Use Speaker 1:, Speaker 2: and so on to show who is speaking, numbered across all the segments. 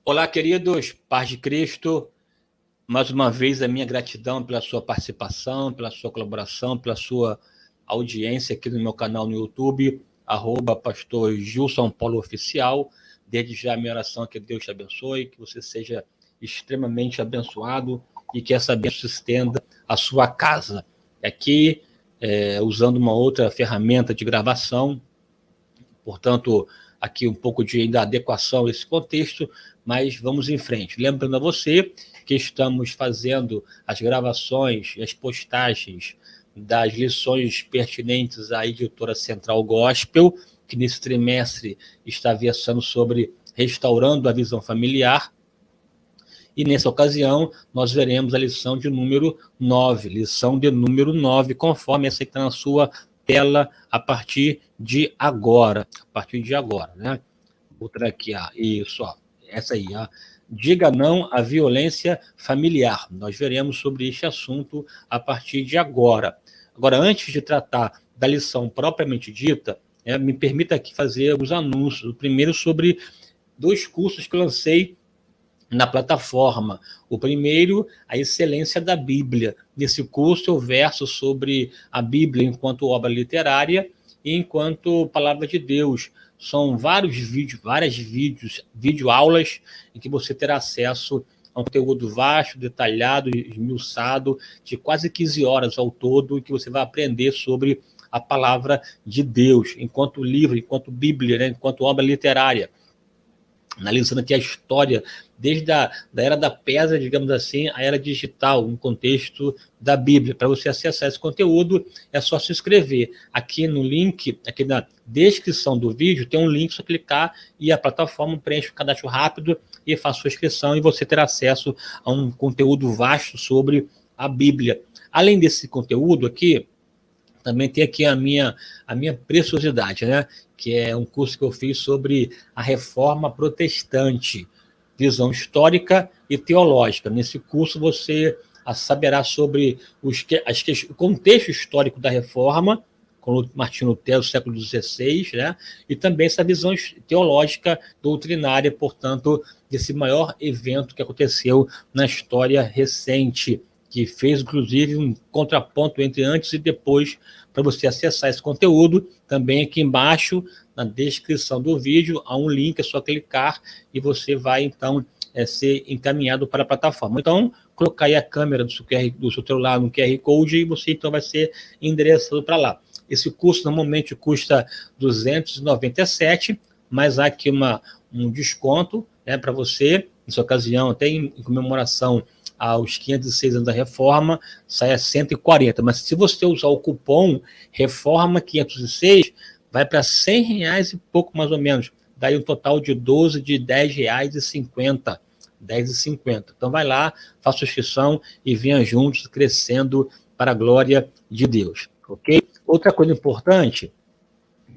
Speaker 1: Olá, queridos, paz de Cristo. Mais uma vez, a minha gratidão pela sua participação, pela sua colaboração, pela sua audiência aqui no meu canal no YouTube, @pastor Gilson Paulo Oficial. Desde já, a minha oração é que Deus te abençoe, que você seja extremamente abençoado e que essa bênção se estenda à sua casa. Aqui, usando uma outra ferramenta de gravação, portanto, aqui um pouco de adequação a esse contexto, mas vamos em frente. Lembrando a você que estamos fazendo as gravações e as postagens das lições pertinentes à editora Central Gospel, que nesse trimestre está versando sobre restaurando a visão familiar. E nessa ocasião, nós veremos a lição de número 9, conforme essa que está na sua tela a partir de agora. Né? Outra aqui, isso, essa aí, Diga não à violência familiar. Nós veremos sobre este assunto a partir de agora. Agora, antes de tratar da lição propriamente dita, me permita aqui fazer alguns anúncios. O primeiro sobre 2 cursos que eu lancei na plataforma. O primeiro, a excelência da Bíblia. Nesse curso eu verso sobre a Bíblia enquanto obra literária e enquanto palavra de Deus. São várias videoaulas em que você terá acesso a um conteúdo vasto, detalhado, esmiuçado, de quase 15 horas ao todo, em que você vai aprender sobre a palavra de Deus, enquanto livro, enquanto Bíblia, né? Enquanto obra literária. Analisando aqui a história, desde a da Era da Pedra, digamos assim, à Era Digital, no contexto da Bíblia. Para você acessar esse conteúdo, é só se inscrever. Aqui no link, aqui na descrição do vídeo, tem um link, só clicar e a plataforma preenche o cadastro rápido e faz sua inscrição e você terá acesso a um conteúdo vasto sobre a Bíblia. Além desse conteúdo aqui, também tem aqui a minha preciosidade, né? Que é um curso que eu fiz sobre a Reforma Protestante, visão histórica e teológica. Nesse curso você saberá sobre o contexto histórico da Reforma, com Martinho Lutero, século XVI, né? E também essa visão teológica doutrinária, portanto, desse maior evento que aconteceu na história recente, que fez, inclusive, um contraponto entre antes e depois. Para você acessar esse conteúdo, também aqui embaixo, na descrição do vídeo, há um link, é só clicar e você vai, então, ser encaminhado para a plataforma. Então, colocar aí a câmera do seu celular no QR Code e você, então, vai ser endereçado para lá. Esse curso, normalmente, custa R$ 297, mas há aqui um desconto, né, para você, nessa ocasião, até em comemoração aos 506 anos da Reforma, sai a 140. Mas se você usar o cupom Reforma 506, vai para R$100 e pouco, mais ou menos. Daí um total de 12 de R$10,50. R$10,50. Então vai lá, faça a inscrição e venha juntos crescendo para a glória de Deus. Ok? Outra coisa importante,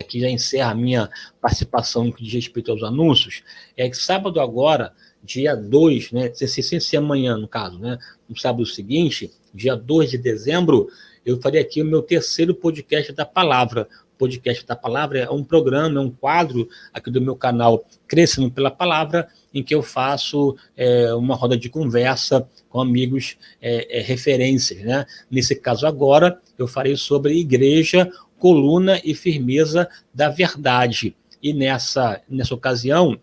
Speaker 1: que já encerra a minha participação no que diz respeito aos anúncios, é que sábado agora, dia 2, né, sem ser amanhã, no caso, né, no sábado seguinte, dia 2 de dezembro, eu farei aqui o meu terceiro podcast da Palavra. O podcast da Palavra é um programa, é um quadro aqui do meu canal Crescendo pela Palavra, em que eu faço uma roda de conversa com amigos referências, né? Nesse caso agora, eu farei sobre igreja, coluna e firmeza da verdade. E nessa ocasião,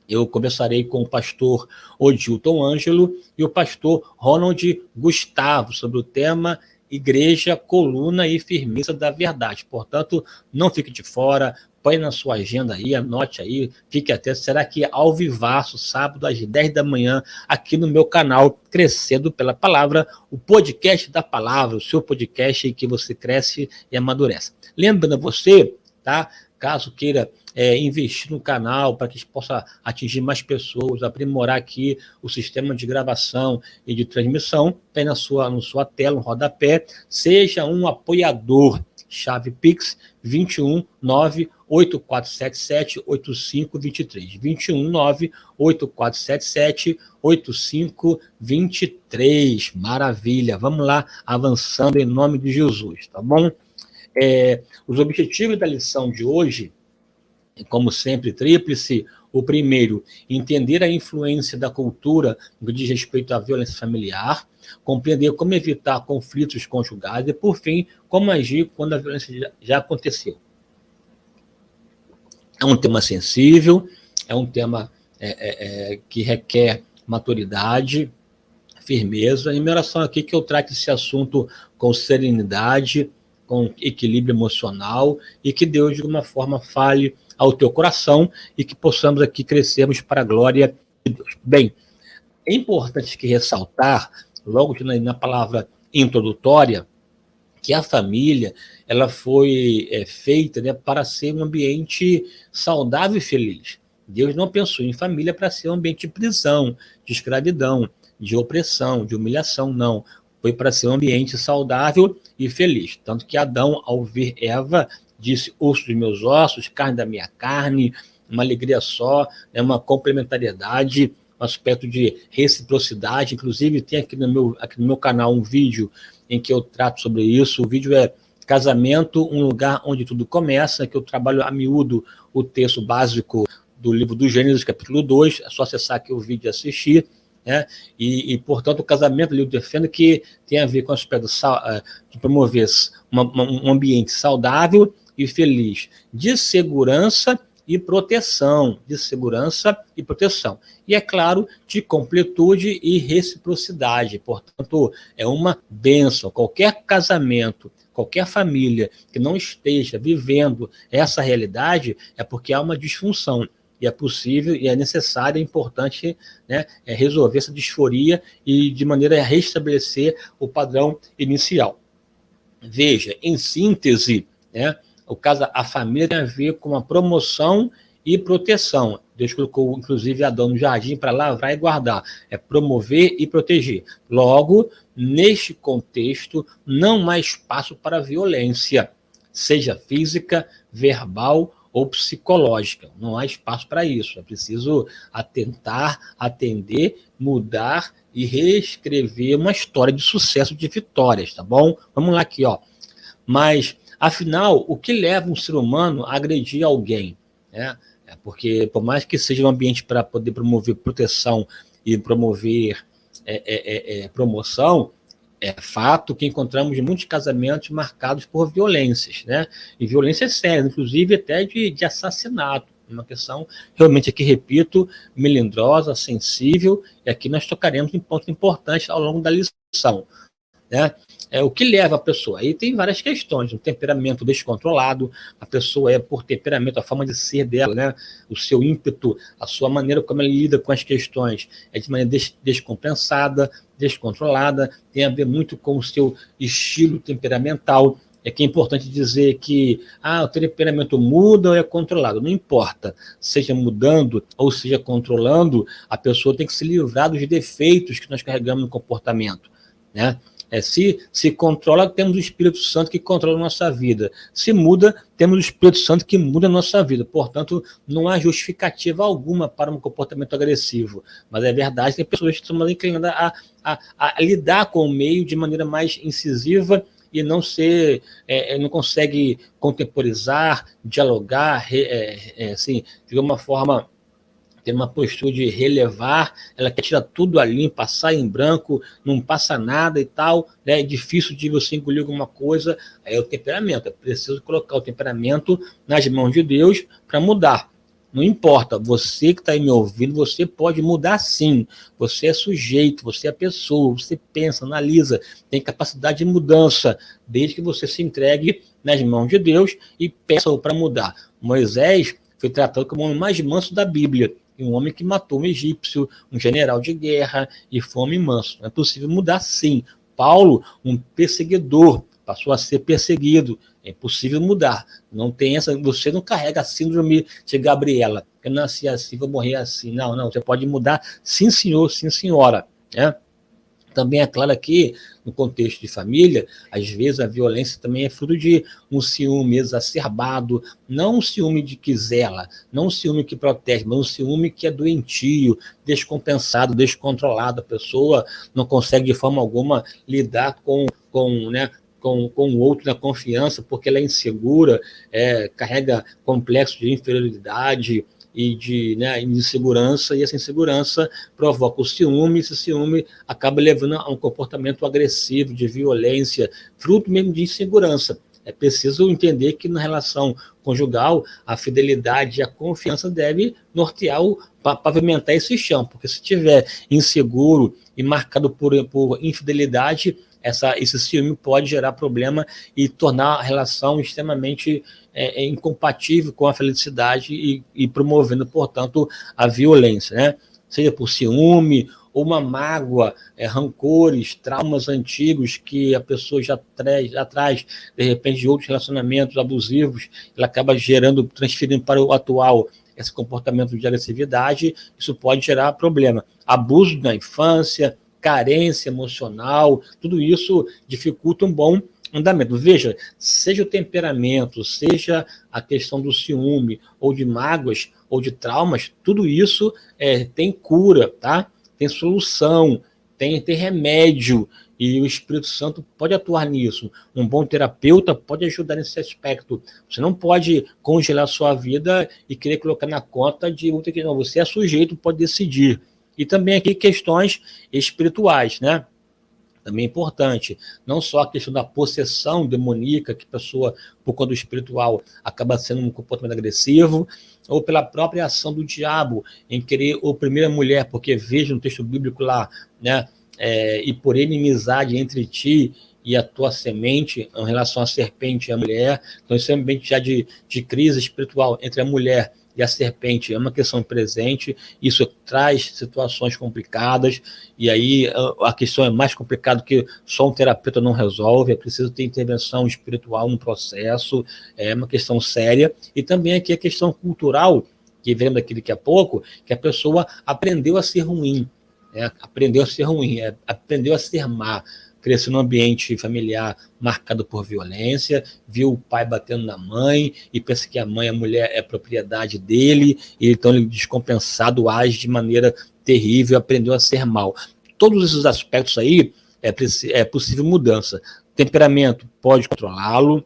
Speaker 1: eu conversarei com o pastor Odilton Ângelo e o pastor Ronald Gustavo sobre o tema Igreja, Coluna e Firmeza da Verdade. Portanto, não fique de fora, põe na sua agenda aí, anote aí, fique atento. Será que ao vivaço, sábado às 10 da manhã, aqui no meu canal Crescendo pela Palavra, o podcast da Palavra, o seu podcast em que você cresce e amadurece. Lembrando você, tá? Caso queira investir no canal para que possa atingir mais pessoas, aprimorar aqui o sistema de gravação e de transmissão, tem na sua tela, um rodapé, seja um apoiador, chave Pix 21984778523, 21984778523, maravilha, vamos lá, avançando em nome de Jesus, tá bom? Os objetivos da lição de hoje como sempre, tríplice. O primeiro, entender a influência da cultura no que diz respeito à violência familiar, compreender como evitar conflitos conjugais e, por fim, como agir quando a violência já aconteceu. É um tema sensível, é um tema que requer maturidade, firmeza. E minha oração aqui é que eu trate esse assunto com serenidade, com equilíbrio emocional, e que Deus, de alguma forma, fale ao teu coração e que possamos aqui crescermos para a glória de Deus. Bem, é importante que ressaltar, logo na palavra introdutória, que a família ela foi feita, né, para ser um ambiente saudável e feliz. Deus não pensou em família para ser um ambiente de prisão, de escravidão, de opressão, de humilhação, não. Foi para ser um ambiente saudável e feliz. Tanto que Adão, ao ver Eva, disse: osso dos meus ossos, carne da minha carne, uma alegria só, né, uma complementariedade, um aspecto de reciprocidade. Inclusive, tem aqui no meu canal um vídeo em que eu trato sobre isso. O vídeo é Casamento, um lugar onde tudo começa, que eu trabalho a miúdo o texto básico do livro do Gênesis, capítulo 2, é só acessar aqui o vídeo e assistir, né? Portanto, o casamento, eu defendo que tem a ver com o aspecto de promover um ambiente saudável e feliz, de segurança e proteção, E, é claro, de completude e reciprocidade. Portanto, é uma bênção. Qualquer casamento, qualquer família que não esteja vivendo essa realidade é porque há uma disfunção. E é possível, e é necessário, é importante, né, resolver essa disforia e, de maneira a restabelecer o padrão inicial. Veja, em síntese, né, a família tem a ver com a promoção e proteção. Deus colocou, inclusive, Adão no jardim para lavrar e guardar. É promover e proteger. Logo, neste contexto, não há espaço para violência, seja física, verbal ou psicológica. Não há espaço para isso. É preciso atentar, atender, mudar e reescrever uma história de sucesso, de vitórias, tá bom? Vamos lá aqui, ó. Mas, afinal, o que leva um ser humano a agredir alguém? Porque, por mais que seja um ambiente para poder promover proteção e promover promoção, é fato que encontramos muitos casamentos marcados por violências, né? E violências sérias, inclusive até de assassinato. Uma questão, realmente, aqui, repito, melindrosa, sensível, e aqui nós tocaremos em pontos importantes ao longo da lição, né? O que leva a pessoa? Aí tem várias questões, um temperamento descontrolado, a pessoa por temperamento, a forma de ser dela, né? O seu ímpeto, a sua maneira como ela lida com as questões é de maneira descompensada, descontrolada, tem a ver muito com o seu estilo temperamental. É que é importante dizer que o temperamento muda ou é controlado. Não importa, seja mudando ou seja controlando, a pessoa tem que se livrar dos defeitos que nós carregamos no comportamento, né? Se controla, temos o Espírito Santo que controla a nossa vida. Se muda, temos o Espírito Santo que muda a nossa vida. Portanto, não há justificativa alguma para um comportamento agressivo. Mas é verdade, tem pessoas que estão mais inclinadas a lidar com o meio de maneira mais incisiva e não consegue contemporizar, dialogar, assim, de uma forma, ter uma postura de relevar, ela quer tirar tudo a limpo, passar em branco, não passa nada e tal, né? É difícil de você engolir alguma coisa, é o temperamento. É preciso colocar o temperamento nas mãos de Deus para mudar. Não importa, você que está aí me ouvindo, você pode mudar sim. Você é sujeito, você é pessoa, você pensa, analisa, tem capacidade de mudança, desde que você se entregue nas mãos de Deus e peça para mudar. Moisés foi tratado como o homem mais manso da Bíblia, e um homem que matou um egípcio, um general de guerra, e foi um homem manso. É possível mudar sim. Paulo, um perseguidor, passou a ser perseguido. É possível mudar. Não tem você não carrega a síndrome de Gabriela. Eu nasci assim, vou morrer assim. Não, você pode mudar, sim senhor, sim senhora, né? Também é claro que, no contexto de família, às vezes a violência também é fruto de um ciúme exacerbado, não um ciúme de quisela, não um ciúme que protege, mas um ciúme que é doentio, descompensado, descontrolado. A pessoa não consegue de forma alguma lidar com com o outro na confiança, porque ela é insegura, carrega complexo de inferioridade e de insegurança, e essa insegurança provoca o ciúme, e esse ciúme acaba levando a um comportamento agressivo, de violência, fruto mesmo de insegurança. É preciso entender que na relação conjugal, a fidelidade e a confiança devem nortear, pavimentar esse chão, porque se estiver inseguro e marcado por infidelidade, esse ciúme pode gerar problema e tornar a relação extremamente incompatível com a felicidade e promovendo, portanto, a violência, né? Seja por ciúme ou uma mágoa, rancores, traumas antigos que a pessoa já traz, de repente, de outros relacionamentos abusivos, ela acaba transferindo para o atual esse comportamento de agressividade, isso pode gerar problema. Abuso na infância, carência emocional, tudo isso dificulta um bom andamento. Veja, seja o temperamento, seja a questão do ciúme, ou de mágoas, ou de traumas, tudo isso tem cura, tá? Tem solução, tem remédio, e o Espírito Santo pode atuar nisso. Um bom terapeuta pode ajudar nesse aspecto. Você não pode congelar a sua vida e querer colocar na conta de outra que não. Você é sujeito, pode decidir. E também aqui questões espirituais, né? Também é importante, não só a questão da possessão demoníaca, que a pessoa, por conta do espiritual, acaba sendo um comportamento agressivo, ou pela própria ação do diabo em querer oprimir a mulher, porque veja no texto bíblico lá, né, e por inimizade entre ti e a tua semente, em relação à serpente e à mulher. Então, esse ambiente já de crise espiritual entre a mulher e a serpente é uma questão presente, isso traz situações complicadas, e aí a questão é mais complicada que só um terapeuta não resolve, é preciso ter intervenção espiritual no processo, é uma questão séria, e também aqui a questão cultural, que veremos daqui a pouco, que a pessoa aprendeu a ser ruim, aprendeu a ser má, cresceu num ambiente familiar marcado por violência, viu o pai batendo na mãe e pensa que a mulher é propriedade dele, e então ele, descompensado, age de maneira terrível, aprendeu a ser mal. Todos esses aspectos aí é possível mudança. Temperamento pode controlá-lo.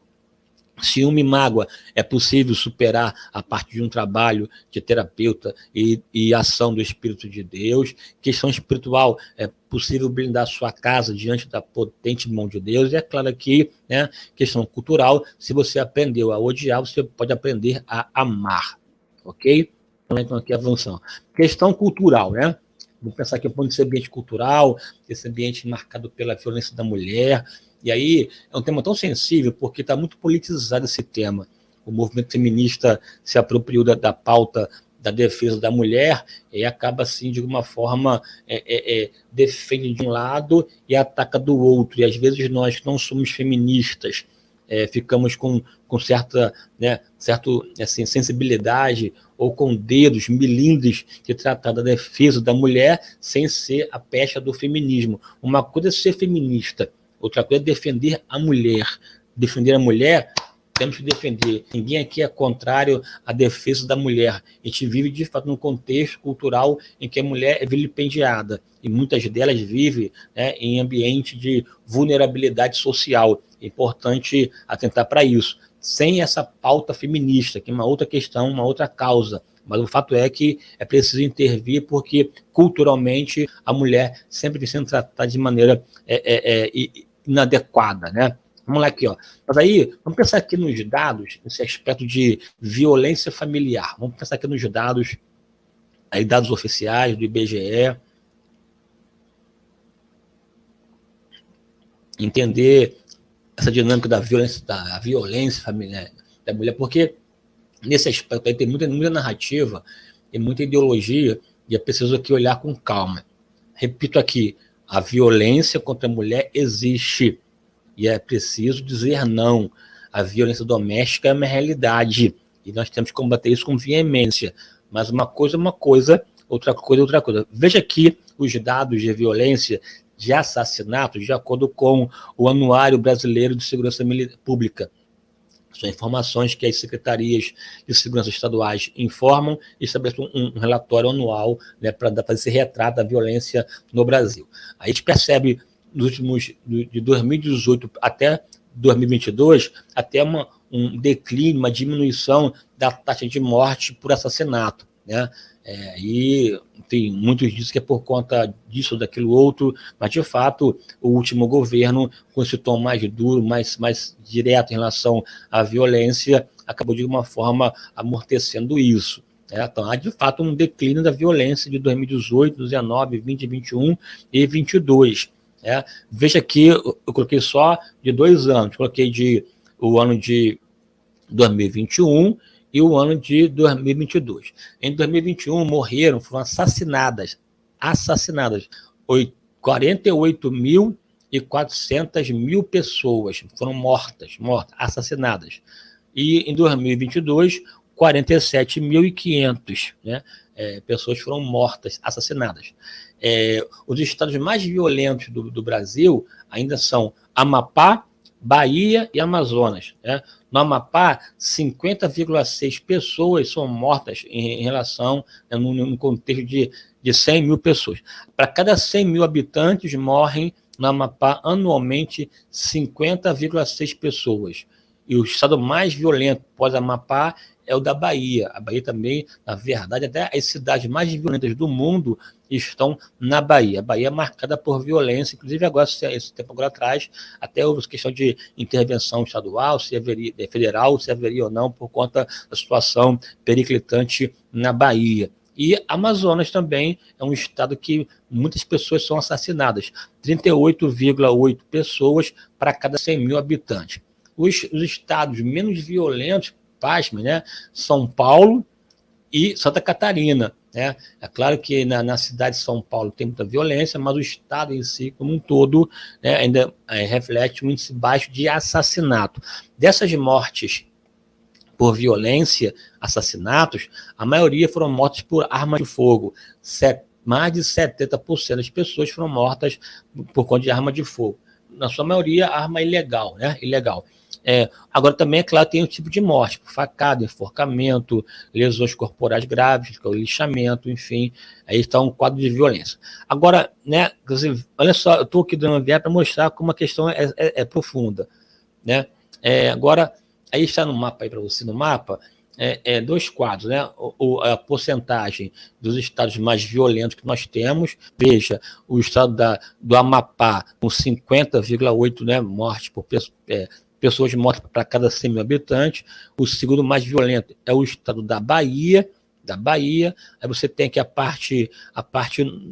Speaker 1: Ciúme e mágoa é possível superar a partir de um trabalho de terapeuta e ação do Espírito de Deus. Questão espiritual, é possível blindar sua casa diante da potente mão de Deus. E é claro que, né, questão cultural, se você aprendeu a odiar, você pode aprender a amar, ok? Então aqui avançando. Questão cultural, né? Vamos pensar aqui nesse ambiente cultural, esse ambiente marcado pela violência da mulher. E aí é um tema tão sensível, porque está muito politizado esse tema. O movimento feminista se apropriou da pauta da defesa da mulher e acaba, assim, de alguma forma, defende de um lado e ataca do outro. E às vezes nós que não somos feministas ficamos com certa assim, sensibilidade ou com dedos milindres de tratar da defesa da mulher sem ser a pecha do feminismo. Uma coisa é ser feminista, outra coisa é defender a mulher. Defender a mulher, temos que defender. Ninguém aqui é contrário à defesa da mulher. A gente vive, de fato, num contexto cultural em que a mulher é vilipendiada. E muitas delas vivem, né, em ambiente de vulnerabilidade social. É importante atentar para isso. Sem essa pauta feminista, que é uma outra questão, uma outra causa. Mas o fato é que é preciso intervir, porque culturalmente a mulher sempre vem sendo tratada de maneira inadequada, né? Vamos lá aqui, ó. Mas aí, vamos pensar aqui nos dados, nesse aspecto de violência familiar. Vamos pensar aqui nos dados, aí dados oficiais do IBGE. Entender essa dinâmica da violência familiar da mulher, porque nesse aspecto aí tem muita narrativa e muita ideologia, e é preciso aqui olhar com calma. Repito aqui, a violência contra a mulher existe, e é preciso dizer não. A violência doméstica é uma realidade, e nós temos que combater isso com veemência. Mas uma coisa é uma coisa, outra coisa é outra coisa. Veja aqui os dados de violência, de assassinato, de acordo com o Anuário Brasileiro de Segurança Pública. São informações que as secretarias de segurança estaduais informam e estabelecem um relatório anual, né, para fazer esse retrato da violência no Brasil. A gente percebe, nos últimos, de 2018 até 2022, até um declínio, uma diminuição da taxa de morte por assassinato, né? E tem muitos dizem que é por conta disso, daquilo outro, mas de fato o último governo, com esse tom mais duro, mais direto em relação à violência, acabou de alguma forma amortecendo isso. Então, há de fato um declínio da violência de 2018, 19, 20, 21 e 22. Veja aqui, eu coloquei só de 2 anos, coloquei o ano de 2021 e o ano de 2022. Em 2021 morreram, foram assassinadas 48.400 pessoas foram mortas, assassinadas. E em 2022, 47.500, né, pessoas foram mortas, assassinadas. Os estados mais violentos do Brasil ainda são Amapá, Bahia e Amazonas. No Amapá, 50,6 pessoas são mortas em relação, no contexto de 100 mil pessoas. Para cada 100 mil habitantes, morrem no Amapá anualmente 50,6 pessoas. E o estado mais violento pós-Amapá é o da Bahia. A Bahia também, na verdade, até as cidades mais violentas do mundo estão na Bahia. A Bahia é marcada por violência, inclusive agora, esse tempo agora atrás, até houve questão de intervenção estadual, se haveria, federal, se haveria ou não, por conta da situação periclitante na Bahia. E Amazonas também é um estado que muitas pessoas são assassinadas, 38,8 pessoas para cada 100 mil habitantes. Os estados menos violentos, pasme, né? São Paulo e Santa Catarina. É claro que na cidade de São Paulo tem muita violência, mas o estado em si, como um todo, né, ainda reflete um índice baixo de assassinato. Dessas mortes por violência, assassinatos, a maioria foram mortas por arma de fogo. Mais de 70% das pessoas foram mortas por conta de arma de fogo. Na sua maioria, arma ilegal, né? Ilegal. Agora também, é claro, tem um tipo de morte, por facada, enforcamento, lesões corporais graves, que é o lixamento, enfim, aí está um quadro de violência. Agora, né, olha só, eu estou aqui dando uma viagem para mostrar como a questão é profunda, né? Agora, aí está no mapa aí para você, no mapa, 2 quadros, né? A porcentagem dos estados mais violentos que nós temos. Veja, o estado do Amapá, com 50,8, né, mortes por pessoas mortas para cada 100 mil habitantes. O segundo mais violento é o estado da Bahia. Aí você tem aqui a parte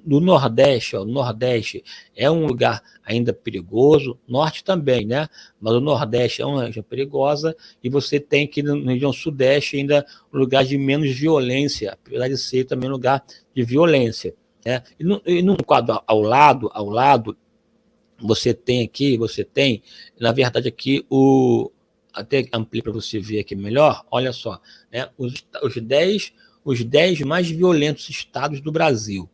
Speaker 1: do Nordeste. O Nordeste é um lugar ainda perigoso, Norte também, né? Mas o Nordeste é uma região perigosa, e você tem aqui na região Sudeste ainda um lugar de menos violência, apesar de ser também um lugar de violência, né? E no quadro ao lado, você tem, na verdade, aqui até ampli para você ver aqui melhor, olha só, né? Os 10 mais violentos estados do Brasil.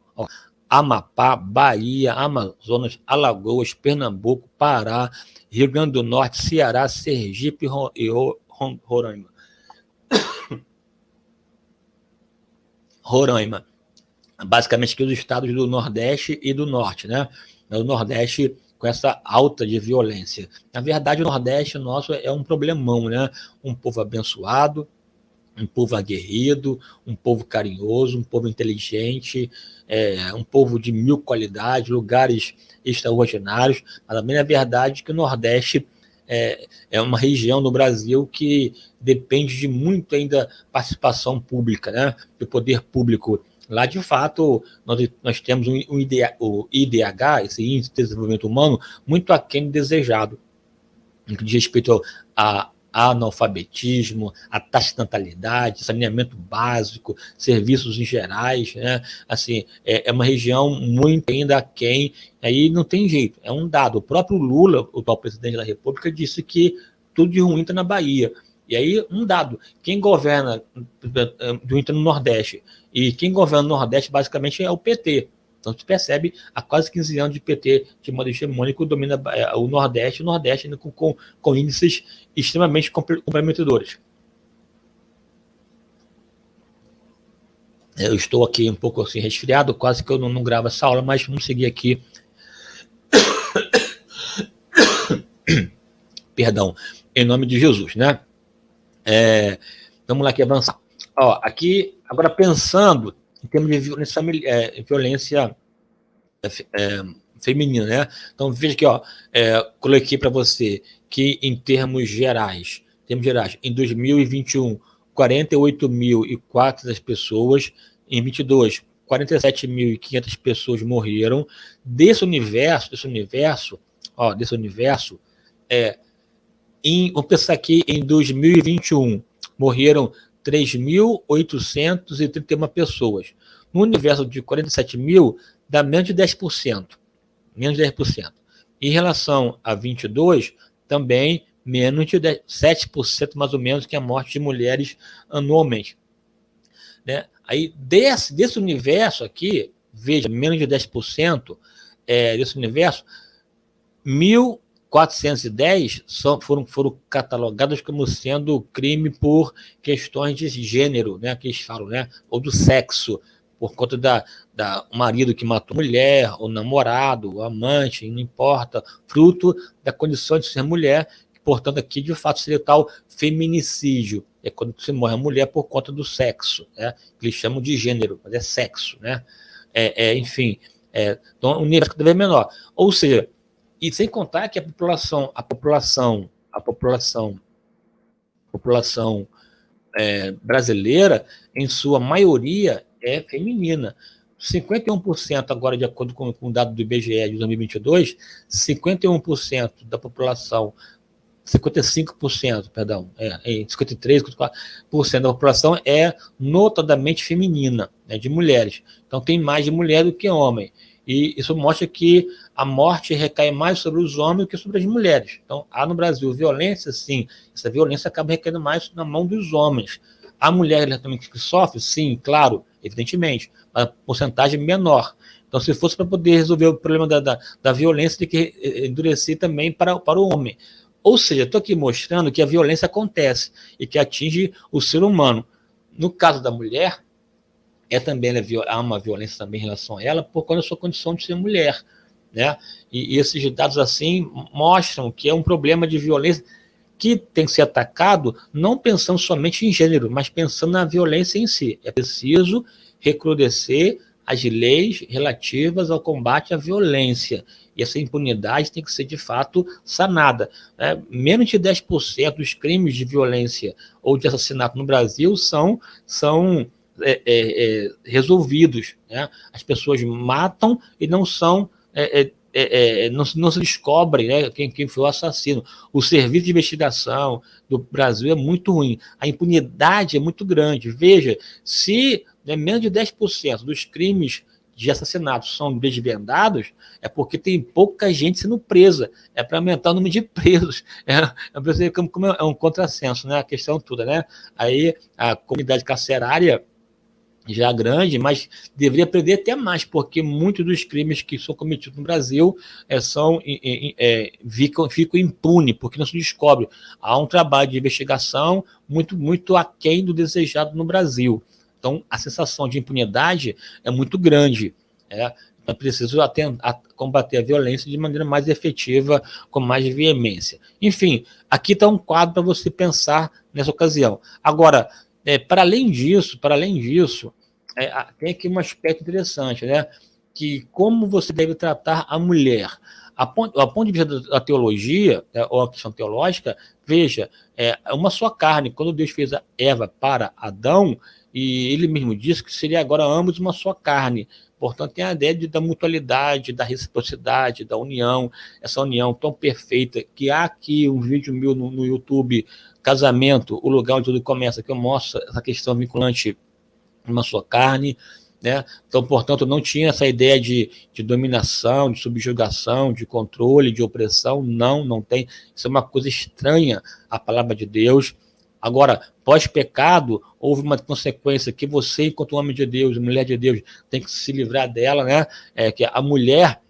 Speaker 1: Amapá, Bahia, Amazonas, Alagoas, Pernambuco, Pará, Rio Grande do Norte, Ceará, Sergipe e Roraima. Basicamente aqui os estados do Nordeste e do Norte, né? O Nordeste com essa alta de violência. Na verdade, o Nordeste nosso é um problemão, né? Um povo abençoado, um povo aguerrido, um povo carinhoso, um povo inteligente, um povo de 1000 qualidades, lugares extraordinários, mas também é verdade que o Nordeste é uma região no Brasil que depende de muito ainda participação pública, né? Do poder público. Lá, de fato, nós temos o IDH, esse Índice de Desenvolvimento Humano, muito aquém desejado, no que diz respeito a analfabetismo, a taxa de natalidade, saneamento básico, serviços em gerais, né? Assim, é uma região muito ainda aquém, aí não tem jeito, é um dado. O próprio Lula, o atual presidente da República, disse que tudo de ruim está na Bahia. E aí, um dado, quem governa no Nordeste, e quem governa no Nordeste basicamente é o PT. Então, você percebe, há quase 15 anos de PT de modo hegemônico domina o Nordeste ainda com índices extremamente comprometedores. Eu estou aqui um pouco assim resfriado, quase que eu não gravo essa aula, mas vamos seguir aqui. Perdão, em nome de Jesus, né? Vamos lá aqui avançar. Ó, aqui, agora pensando em termos de violência feminina, né? Então, veja aqui, ó, coloquei para você que em termos gerais, em 2021, 48.004 pessoas, em 22, 47.500 pessoas morreram. Desse universo, vamos pensar aqui em 2021, morreram 3.831 pessoas. No universo de 47 mil, dá menos de 10%. Menos de 10%. Em relação a 22, também menos de 7% mais ou menos que a morte de mulheres anualmente. Né? Aí, desse universo aqui, veja, menos de 10% desse universo, 1.410 foram catalogadas como sendo crime por questões de gênero, né, que eles falam, né, ou do sexo, por conta da marido que matou a mulher, o namorado, o amante, não importa, fruto da condição de ser mulher, que, portanto, aqui de fato seria o tal feminicídio, é quando se morre a mulher por conta do sexo, né, que eles chamam de gênero, mas é sexo, né, enfim, então o nível cada vez menor, ou seja, e sem contar que a população brasileira, em sua maioria, é feminina. 51% agora, de acordo com o dado do IBGE de 2022, 51% da população, 55%, perdão, 53%, 54% da população é notadamente feminina, né, de mulheres. Então tem mais de mulher do que homem. E isso mostra que a morte recai mais sobre os homens do que sobre as mulheres. Então, há no Brasil violência, sim. Essa violência acaba recaindo mais na mão dos homens. A mulher também que sofre, sim, claro, evidentemente, mas a porcentagem menor. Então, se fosse para poder resolver o problema da violência, tem que endurecer também para o homem. Ou seja, estou aqui mostrando que a violência acontece e que atinge o ser humano. No caso da mulher, também há uma violência também em relação a ela por conta da sua condição de ser mulher, né? E esses dados assim mostram que é um problema de violência que tem que ser atacado não pensando somente em gênero, mas pensando na violência em si. É preciso recrudescer as leis relativas ao combate à violência. E essa impunidade tem que ser, de fato, sanada. Né? Menos de 10% dos crimes de violência ou de assassinato no Brasil são resolvidos. Né? As pessoas matam e não são... não se descobre, né, quem foi o assassino. O serviço de investigação do Brasil é muito ruim. A impunidade é muito grande. Veja, se menos de 10% dos crimes de assassinato são desvendados, é porque tem pouca gente sendo presa. É para aumentar o número de presos. Como é um contrassenso, né, a questão toda. Né? Aí a comunidade carcerária já grande, mas deveria aprender até mais, porque muitos dos crimes que são cometidos no Brasil ficam impunes, porque não se descobre. Há um trabalho de investigação muito aquém do desejado no Brasil. Então, a sensação de impunidade é muito grande. Então, é preciso combater a violência de maneira mais efetiva, com mais veemência. Enfim, aqui está um quadro para você pensar nessa ocasião. Agora, para além disso, tem aqui um aspecto interessante, né? Que como você deve tratar a mulher. A ponto de vista da teologia, ou a questão teológica, veja, uma só carne. Quando Deus fez a Eva para Adão, e ele mesmo disse que seria agora ambos uma só carne. Portanto, tem a ideia da mutualidade, da reciprocidade, da união, essa união tão perfeita, que há aqui um vídeo meu no YouTube, Casamento, o lugar onde tudo começa, que eu mostro essa questão vinculante uma só carne, né? Então, portanto, não tinha essa ideia de dominação, de subjugação, de controle, de opressão, não tem. Isso é uma coisa estranha à palavra de Deus. Agora, pós-pecado, houve uma consequência que você, enquanto homem de Deus, mulher de Deus, tem que se livrar dela, né? Que a mulher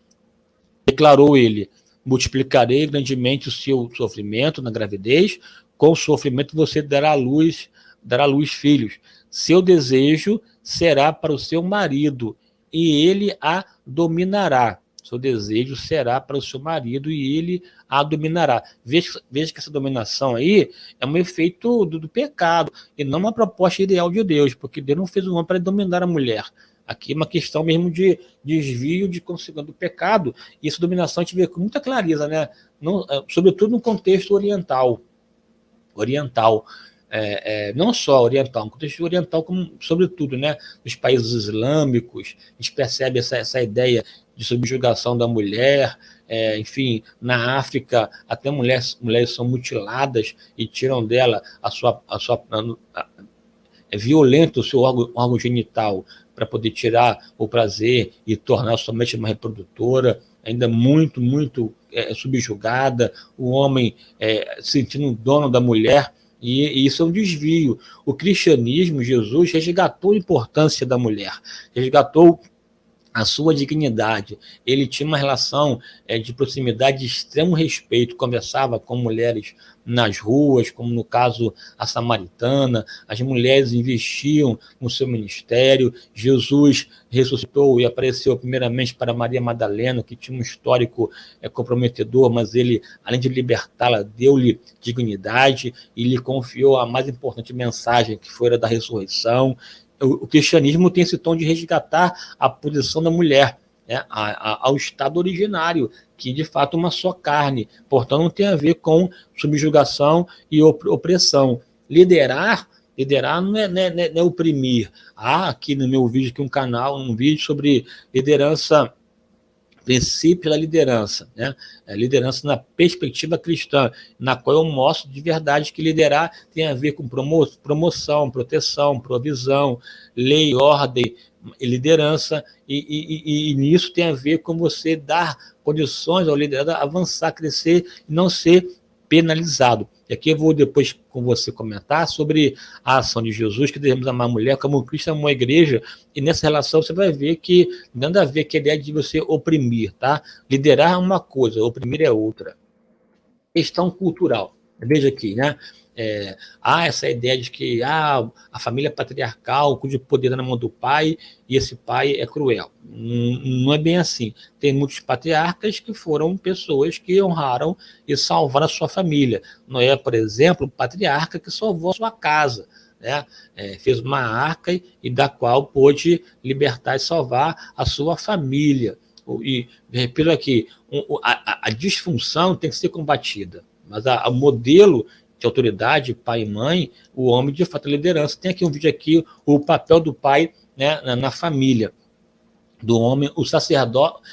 Speaker 1: declarou ele: multiplicarei grandemente o seu sofrimento na gravidez, com o sofrimento você dará à luz filhos. Seu desejo será para o seu marido, e ele a dominará. seu desejo será para o seu marido e ele a dominará. Veja que essa dominação aí é um efeito do pecado e não uma proposta ideal de Deus, porque Deus não fez o homem para dominar a mulher. Aqui é uma questão mesmo de desvio de consequência do pecado, e essa dominação a gente vê com muita clareza, né? Não, sobretudo no contexto oriental. Não só oriental, no contexto oriental, como sobretudo, né, nos países islâmicos, a gente percebe essa ideia de subjugação da mulher, enfim, na África até mulheres são mutiladas e tiram dela é violento o seu órgão genital para poder tirar o prazer e tornar somente uma reprodutora, ainda muito, muito subjugada, o homem se sentindo dono da mulher, e isso é um desvio. O cristianismo, Jesus, resgatou a importância da mulher, resgatou a sua dignidade. Ele tinha uma relação de proximidade, de extremo respeito, conversava com mulheres nas ruas, como no caso a samaritana, as mulheres investiam no seu ministério. Jesus ressuscitou e apareceu primeiramente para Maria Madalena, que tinha um histórico comprometedor, mas ele, além de libertá-la, deu-lhe dignidade e lhe confiou a mais importante mensagem, que foi a da ressurreição. O cristianismo tem esse tom de resgatar a posição da mulher, né, ao estado originário, que de fato é uma só carne, portanto não tem a ver com subjugação e opressão. Liderar não é oprimir. Há aqui no meu vídeo, aqui um vídeo sobre liderança, princípio da liderança, né? Liderança na perspectiva cristã, na qual eu mostro de verdade que liderar tem a ver com promoção, proteção, provisão, lei, ordem e liderança, e nisso tem a ver com você dar condições ao liderado avançar, crescer e não ser penalizado. E aqui eu vou depois com você comentar sobre a ação de Jesus, que devemos amar a mulher como Cristo amou a igreja, e nessa relação você vai ver que nada a ver com a ideia de você oprimir, tá? Liderar é uma coisa, oprimir é outra. Questão cultural. Veja aqui, né? Há essa ideia de que a família patriarcal, cujo poder é na mão do pai, e esse pai é cruel. Não é bem assim. Tem muitos patriarcas que foram pessoas que honraram e salvaram a sua família. Noé, por exemplo, patriarca que salvou a sua casa, né? Fez uma arca e da qual pôde libertar e salvar a sua família. E repito aqui, a disfunção tem que ser combatida, mas o modelo de autoridade, pai e mãe, o homem de fato é liderança. Tem aqui um vídeo aqui, o papel do pai, né, na família, do homem, o sacerdócio,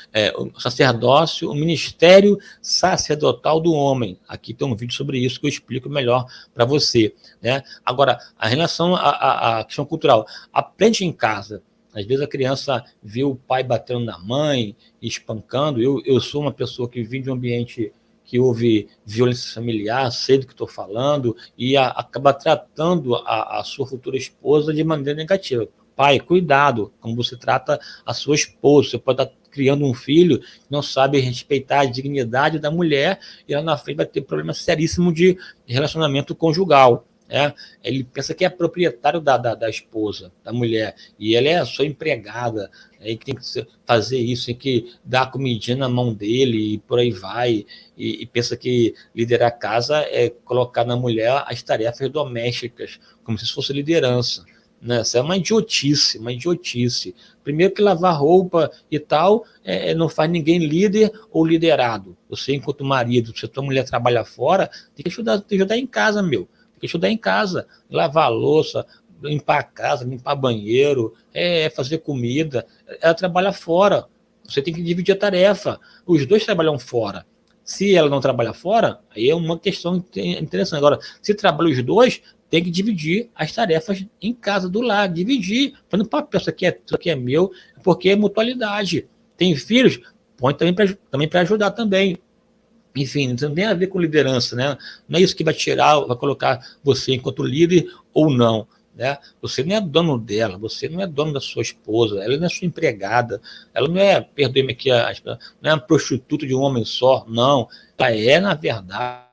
Speaker 1: o ministério sacerdotal do homem. Aqui tem um vídeo sobre isso que eu explico melhor para você, né? Agora, a relação à questão cultural, aprende em casa. Às vezes a criança vê o pai batendo na mãe, espancando. Eu sou uma pessoa que vim de um ambiente que houve violência familiar, sei do que estou falando, e acaba tratando a sua futura esposa de maneira negativa. Pai, cuidado como você trata a sua esposa. Você pode estar criando um filho que não sabe respeitar a dignidade da mulher e lá na frente vai ter problema seríssimo de relacionamento conjugal. Ele pensa que é proprietário da esposa, da mulher, e ela é a sua empregada, que tem que fazer isso, tem que dar a comidinha na mão dele e por aí vai, e pensa que liderar a casa é colocar na mulher as tarefas domésticas, como se fosse liderança. Isso é uma idiotice, uma idiotice. Primeiro que lavar roupa e tal não faz ninguém líder ou liderado. Você, enquanto marido, se a tua mulher trabalha fora, tem que ajudar em casa, meu. Tem que ajudar em casa, lavar a louça, limpar a casa, limpar banheiro, fazer comida. Ela trabalha fora. Você tem que dividir a tarefa. Os dois trabalham fora. Se ela não trabalha fora, aí é uma questão interessante. Agora, se trabalham os dois, tem que dividir as tarefas em casa, do lar, dividir, põe no papel, isso aqui é meu, porque é mutualidade. Tem filhos, põe também para ajudar também. Enfim, não tem a ver com liderança, né? Não é isso que vai tirar, vai colocar você enquanto líder ou não, né? Você não é dono dela, você não é dono da sua esposa, ela não é sua empregada, ela não é, perdoe-me aqui, não é uma prostituta de um homem só, não. Ela é, na verdade,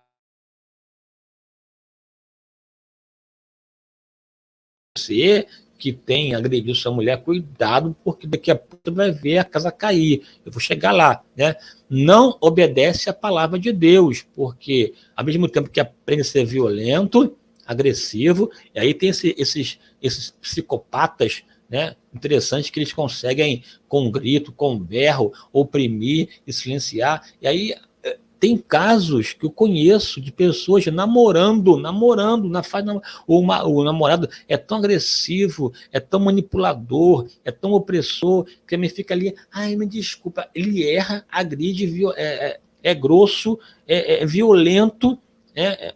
Speaker 1: você que tem agredido sua mulher, cuidado, porque daqui a pouco você vai ver a casa cair. Eu vou chegar lá, né? Não obedece à palavra de Deus, porque ao mesmo tempo que aprende a ser violento, agressivo, e aí tem esses psicopatas, né, interessantes, que eles conseguem, com grito, com berro, oprimir e silenciar. E aí tem casos que eu conheço de pessoas namorando, o namorado é tão agressivo, é tão manipulador, é tão opressor, que me fica ali, ai, me desculpa, ele erra, agride, é grosso, é violento, é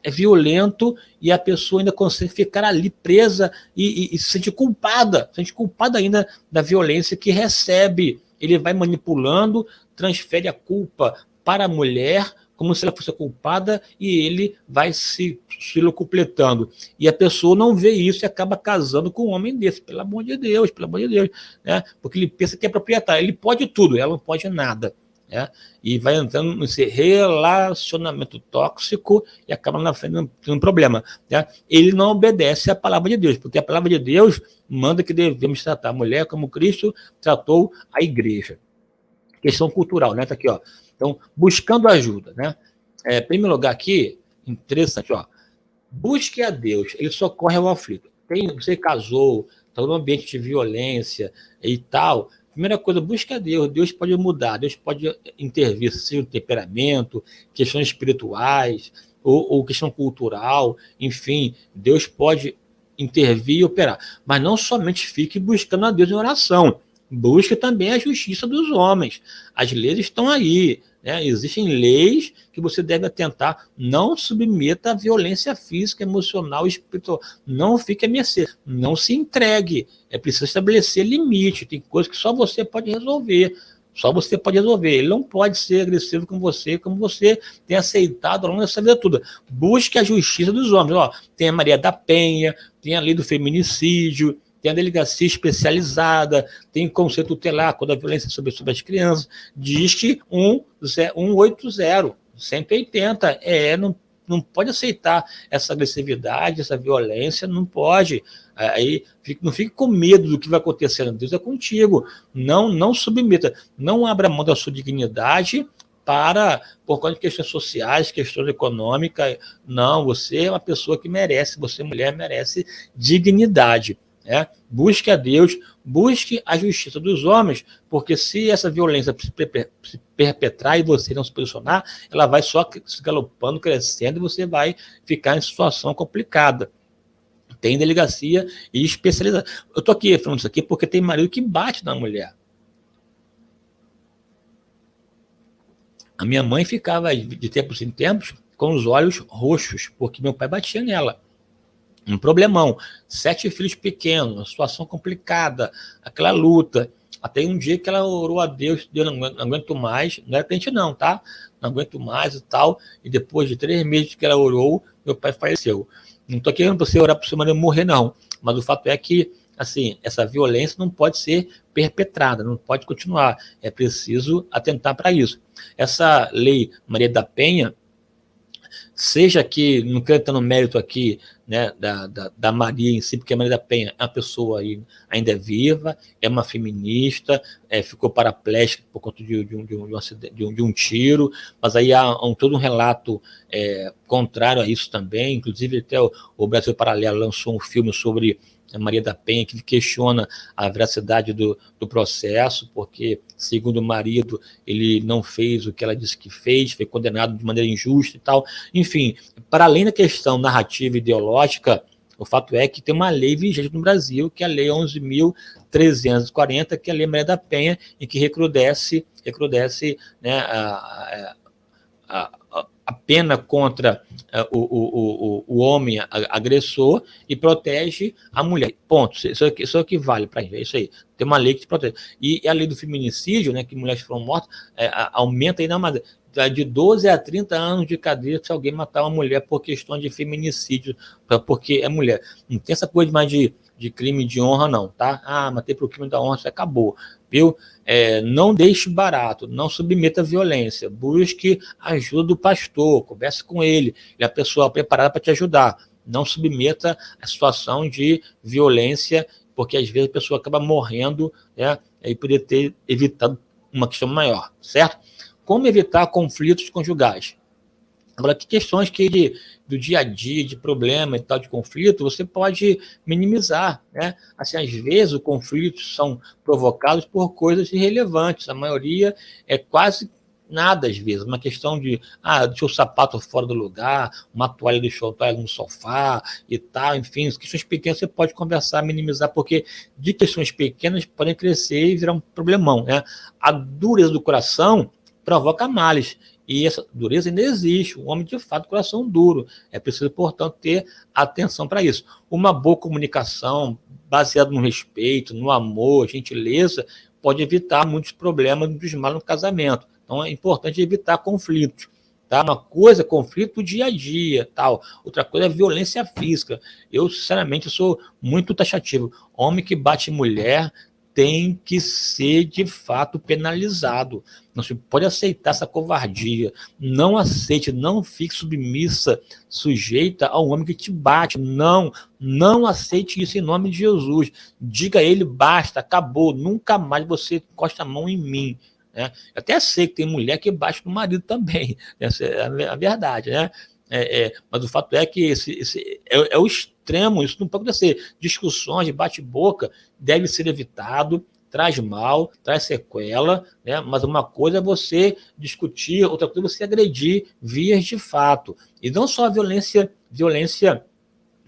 Speaker 1: violento, e a pessoa ainda consegue ficar ali presa e se sente culpada ainda da violência que recebe. Ele vai manipulando, transfere a culpa para a mulher, como se ela fosse a culpada, e ele vai se locupletando. E a pessoa não vê isso e acaba casando com um homem desse, pelo amor de Deus, né? Porque ele pensa que é proprietário, ele pode tudo, ela não pode nada. Né? E vai entrando nesse relacionamento tóxico e acaba na frente tendo um problema. Né? Ele não obedece à palavra de Deus, porque a palavra de Deus manda que devemos tratar a mulher como Cristo tratou a igreja. Questão cultural, né? Tá aqui, ó. Então, buscando ajuda, né? Em primeiro lugar aqui, interessante, ó. Busque a Deus, ele socorre ao aflito. Você casou, está num ambiente de violência e tal. Primeira coisa, busque a Deus. Deus pode mudar, Deus pode intervir, seja o temperamento, questões espirituais, ou questão cultural, enfim, Deus pode intervir e operar. Mas não somente fique buscando a Deus em oração. Busque também a justiça dos homens. As leis estão aí, né? Existem leis que você deve atentar. Não submeta à violência física, emocional, espiritual. Não fique à mercê. Não se entregue. É preciso estabelecer limite. Tem coisas que só você pode resolver. Só você pode resolver. Ele não pode ser agressivo com você, como você tem aceitado ao longo dessa vida toda. Busque a justiça dos homens. Ó, tem a Maria da Penha, tem a lei do feminicídio, tem a delegacia especializada, tem conselho tutelar quando a violência sobre as crianças. Diz que 180, 180. Não pode aceitar essa agressividade, essa violência, não pode. Aí não fique com medo do que vai acontecer. Deus é contigo. Não submeta, não abra mão da sua dignidade por conta de questões sociais, questões econômicas. Não, você é uma pessoa que merece, você, mulher, merece dignidade. Busque a Deus, busque a justiça dos homens, porque se essa violência se perpetrar e você não se posicionar, ela vai só se galopando, crescendo, e você vai ficar em situação complicada. Tem delegacia e especializada. Eu estou aqui falando isso aqui porque tem marido que bate na mulher. A minha mãe ficava de tempos em tempos com os olhos roxos, porque meu pai batia nela. Um problemão, 7 filhos pequenos, uma situação complicada, aquela luta. Até um dia que ela orou a Deus, Deus, não aguento mais, não era crente não, tá? Não aguento mais e tal, e depois de 3 meses que ela orou, meu pai faleceu. Não estou querendo você orar para o seu marido morrer, não, mas o fato é que, assim, essa violência não pode ser perpetrada, não pode continuar, é preciso atentar para isso. Essa lei Maria da Penha, seja que, não quero entrar no mérito aqui, né, da Maria em si, porque a Maria da Penha é uma pessoa ainda viva, é uma feminista, ficou paraplégica por conta de um tiro, mas aí há todo um relato contrário a isso também, inclusive até o Brasil Paralelo lançou um filme sobre a Maria da Penha, que questiona a veracidade do processo, porque, segundo o marido, ele não fez o que ela disse que fez, foi condenado de maneira injusta e tal. Enfim, para além da questão narrativa e ideológica, o fato é que tem uma lei vigente no Brasil, que é a Lei 11.340, que é a Lei Maria da Penha, e que recrudesce, né, a pena contra o homem agressor e protege a mulher. Ponto. Isso é o que vale para a gente. É isso aí. Tem uma lei que te protege. E a lei do feminicídio, né, que mulheres foram mortas, aumenta ainda mais. De 12 a 30 anos de cadeia se alguém matar uma mulher por questão de feminicídio, porque é mulher. Não tem essa coisa mais de crime de honra, não, tá? Matei por crime da honra, isso acabou, viu? Não deixe barato, não submeta a violência, busque a ajuda do pastor, converse com ele, é a pessoa preparada para te ajudar. não submeta a situação de violência, porque às vezes a pessoa acaba morrendo, né, e poder ter evitado uma questão maior, certo? Como evitar conflitos conjugais? Agora, que questões do dia a dia, de problema e tal, de conflito, você pode minimizar, né? Assim, às vezes, os conflitos são provocados por coisas irrelevantes. A maioria é quase nada, às vezes. Uma questão de, deixou o sapato fora do lugar, uma toalha deixou a toalha no sofá e tal, enfim, questões pequenas você pode conversar, minimizar, porque de questões pequenas podem crescer e virar um problemão, né? A dureza do coração provoca males. E essa dureza ainda existe. O homem, de fato, coração duro. É preciso, portanto, ter atenção para isso. Uma boa comunicação, baseada no respeito, no amor, gentileza, pode evitar muitos problemas, muitos males no casamento. Então, é importante evitar conflitos. Tá? Uma coisa é conflito dia a dia, tal. Outra coisa é violência física. Eu, sinceramente, sou muito taxativo. Homem que bate mulher tem que ser, de fato, penalizado. Não se pode aceitar essa covardia. Não aceite, não fique submissa, sujeita ao homem que te bate. Não aceite isso em nome de Jesus. Diga a ele, basta, acabou, nunca mais você encosta a mão em mim. Né? Eu até sei que tem mulher que bate no marido também. Essa é a verdade, né? Mas o fato é que esse é o extremo, isso não pode acontecer. Discussões de bate-boca deve ser evitado, traz mal, traz sequela, né? Mas uma coisa é você discutir, outra coisa é você agredir vias de fato. E não só a violência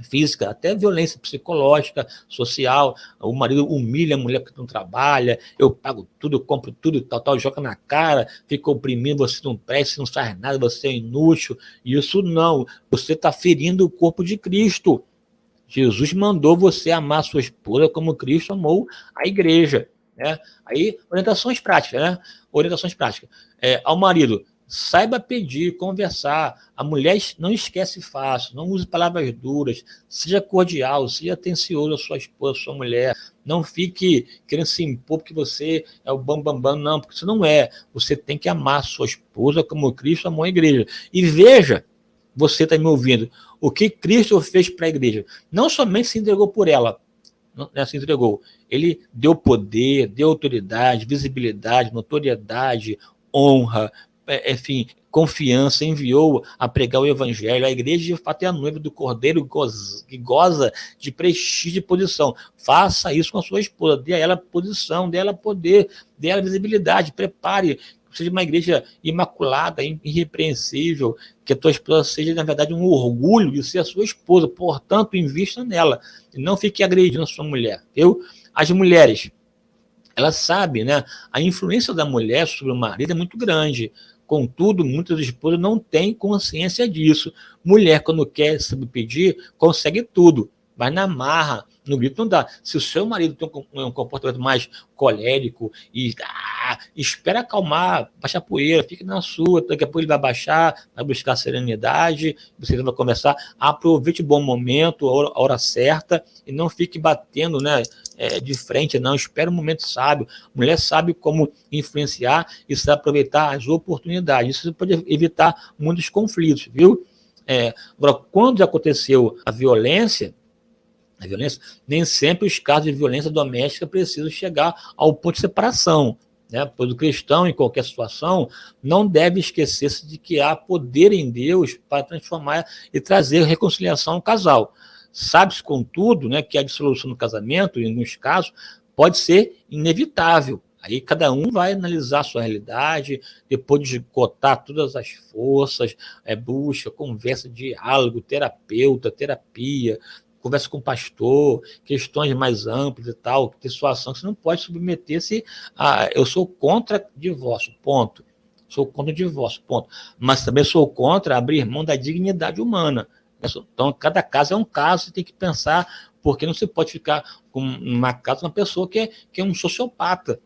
Speaker 1: física, até violência psicológica, social. O marido humilha a mulher que não trabalha, eu pago tudo, eu compro tudo, tal, joga na cara, fica oprimindo, você não presta, você não faz nada, você é inútil. Isso não, você está ferindo o corpo de Cristo. Jesus mandou você amar sua esposa como Cristo amou a igreja. Né? Aí, orientações práticas, né? Orientações práticas. Ao marido, saiba pedir, conversar. A mulher não esquece fácil, não use palavras duras, seja cordial, seja atencioso à sua esposa, à sua mulher. Não fique querendo se impor porque você é o bambambam, não, porque você não é. Você tem que amar sua esposa como Cristo amou a igreja. E veja, você está me ouvindo, o que Cristo fez para a igreja. Não somente se entregou por ela, se entregou. Ele deu poder, deu autoridade, visibilidade, notoriedade, honra, enfim, confiança, enviou a pregar o evangelho. A igreja, de fato, é a noiva do Cordeiro que goza de prestígio e posição. Faça isso com a sua esposa, dê a ela posição, dê a ela poder, dê a ela visibilidade, prepare, seja uma igreja imaculada, irrepreensível, que a tua esposa seja, na verdade, um orgulho de ser a sua esposa, portanto, invista nela, e não fique agredindo a sua mulher, viu? As mulheres, elas sabem, né? A influência da mulher sobre o marido é muito grande, contudo, muitas esposas não têm consciência disso. Mulher, quando quer se pedir, consegue tudo, mas na marra, no grito não dá. Se o seu marido tem um comportamento mais colérico e espera acalmar, baixar a poeira, fica na sua, daqui a pouco ele vai baixar, vai buscar serenidade, você vai começar, aproveite o bom momento, a hora certa, e não fique batendo, né, de frente, não, espera um momento sábio. Mulher sabe como influenciar e sabe aproveitar as oportunidades. Isso pode evitar muitos conflitos, viu? Agora, quando aconteceu a violência, nem sempre os casos de violência doméstica precisam chegar ao ponto de separação. Né? Pois o cristão, em qualquer situação, não deve esquecer-se de que há poder em Deus para transformar e trazer reconciliação ao casal. Sabe-se, contudo, né, que a dissolução do casamento, em alguns casos, pode ser inevitável. Aí cada um vai analisar a sua realidade, depois de esgotar todas as forças, busca, conversa, diálogo, terapia, conversa com o pastor, questões mais amplas e tal, tem situação que você não pode submeter-se a... Eu sou contra divórcio, ponto. Sou contra divórcio, ponto. Mas também sou contra abrir mão da dignidade humana. Então, cada caso é um caso, você tem que pensar, porque não se pode ficar com uma casa uma pessoa que é um sociopata.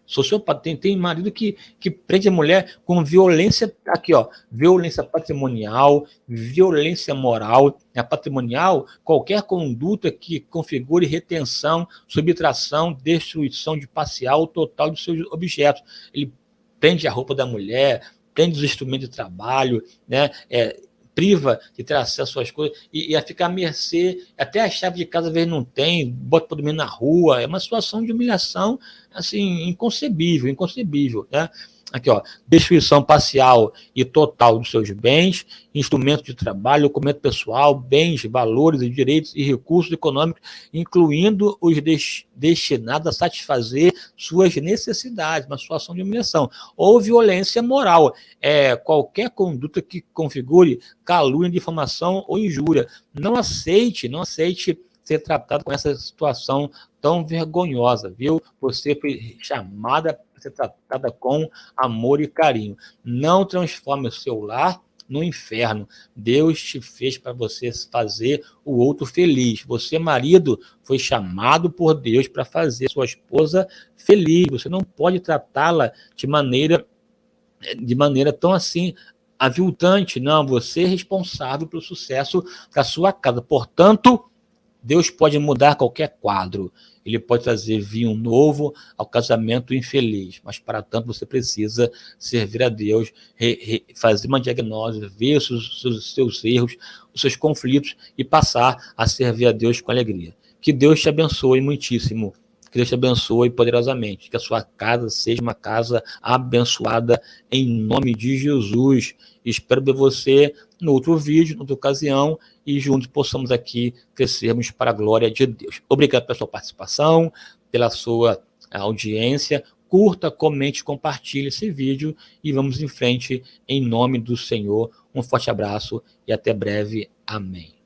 Speaker 1: Sociopata. Tem marido que prende a mulher com violência, aqui, ó, violência patrimonial, violência moral. A patrimonial, qualquer conduta que configure retenção, subtração, destruição de parcial ou total de seus objetos. Ele prende a roupa da mulher, prende os instrumentos de trabalho, né? priva de ter acesso às coisas e a ficar à mercê, até a chave de casa às vezes não tem, bota para dormir na rua, é uma situação de humilhação assim, inconcebível, né? Aqui, ó, destruição parcial e total dos seus bens, instrumentos de trabalho, documento pessoal, bens, valores e direitos e recursos econômicos, incluindo os destinados a satisfazer suas necessidades, uma situação de humilhação, ou violência moral, qualquer conduta que configure calúnia, difamação ou injúria. Não aceite ser tratado com essa situação tão vergonhosa, viu? Você foi chamada para ser tratada com amor e carinho. Não transforme o seu lar no inferno. Deus te fez para você fazer o outro feliz. Você, marido, foi chamado por Deus para fazer sua esposa feliz. Você não pode tratá-la de maneira tão assim aviltante. Não, você é responsável pelo sucesso da sua casa. Portanto, Deus pode mudar qualquer quadro. Ele pode trazer vinho novo ao casamento infeliz. Mas, para tanto, você precisa servir a Deus, fazer uma diagnose, ver os seus erros, os seus conflitos e passar a servir a Deus com alegria. Que Deus te abençoe muitíssimo. Que Deus te abençoe poderosamente. Que a sua casa seja uma casa abençoada em nome de Jesus. Espero ver você no outro vídeo, noutra ocasião, e juntos possamos aqui crescermos para a glória de Deus. Obrigado pela sua participação, pela sua audiência. Curta, comente, compartilhe esse vídeo e vamos em frente em nome do Senhor. Um forte abraço e até breve. Amém.